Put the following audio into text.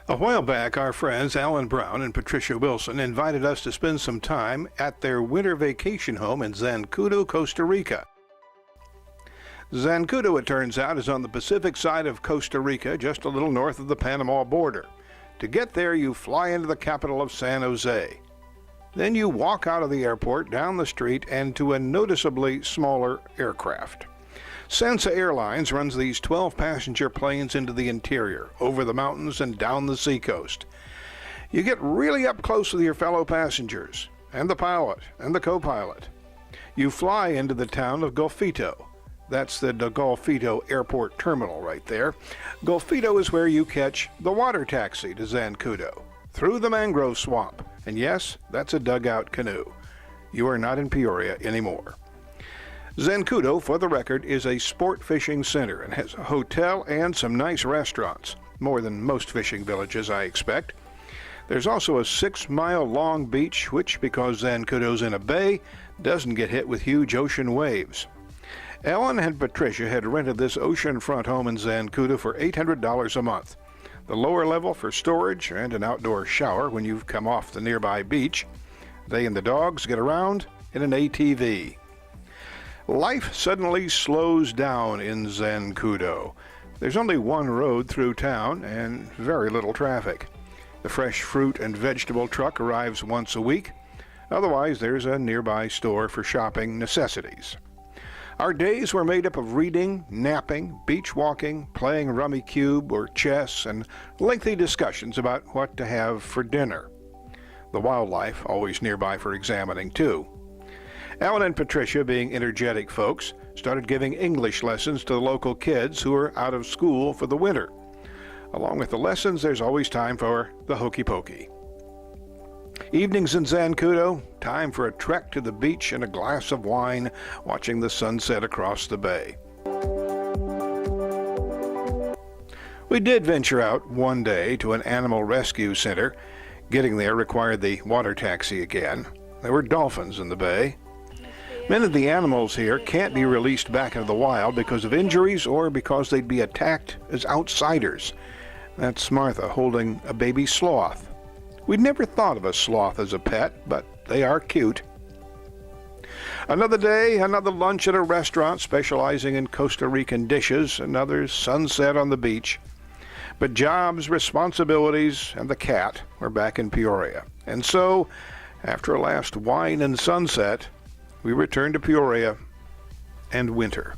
A while back, our friends Alan Brown and Patricia Wilson invited us to spend some time at their winter vacation home in Zancudo, Costa Rica. Zancudo, it turns out, is on the Pacific side of Costa Rica, just a little north of the Panama border. To get there, you fly into the capital of San Jose. Then you walk out of the airport, down the street, and to a noticeably smaller aircraft. Sansa Airlines runs these 12-passenger planes into the interior, over the mountains and down the seacoast. You get really up close with your fellow passengers, and the pilot, and the co-pilot. You fly into the town of Golfito. That's the Golfito Airport Terminal right there. Golfito is where you catch the water taxi to Zancudo, through the mangrove swamp. And yes, that's a dugout canoe. You are not in Peoria anymore. Zancudo, for the record, is a sport fishing center and has a hotel and some nice restaurants, more than most fishing villages, I expect. There's also a 6-mile-long beach, which, because Zancudo's in a bay, doesn't get hit with huge ocean waves. Ellen and Patricia had rented this oceanfront home in Zancudo for $800 a month. The lower level for storage and an outdoor shower when you've come off the nearby beach. They and the dogs get around in an ATV. Life suddenly slows down in Zancudo. There's only one road through town and very little traffic. The fresh fruit and vegetable truck arrives once a week. Otherwise, there's a nearby store for shopping necessities. Our days were made up of reading, napping, beach walking, playing rummy cube or chess, and lengthy discussions about what to have for dinner. The wildlife always nearby for examining, too. Alan and Patricia, being energetic folks, started giving English lessons to the local kids who are out of school for the winter. Along with the lessons, there's always time for the hokey pokey. Evenings in Zancudo, time for a trek to the beach and a glass of wine, watching the sunset across the bay. We did venture out one day to an animal rescue center. Getting there required the water taxi again. There were dolphins in the bay. Many of the animals here can't be released back into the wild because of injuries or because they'd be attacked as outsiders. That's Martha holding a baby sloth. We'd never thought of a sloth as a pet, but they are cute. Another day, another lunch at a restaurant specializing in Costa Rican dishes, another sunset on the beach. But jobs, responsibilities, and the cat were back in Peoria. And so, after a last wine and sunset, we returned to Peoria and winter.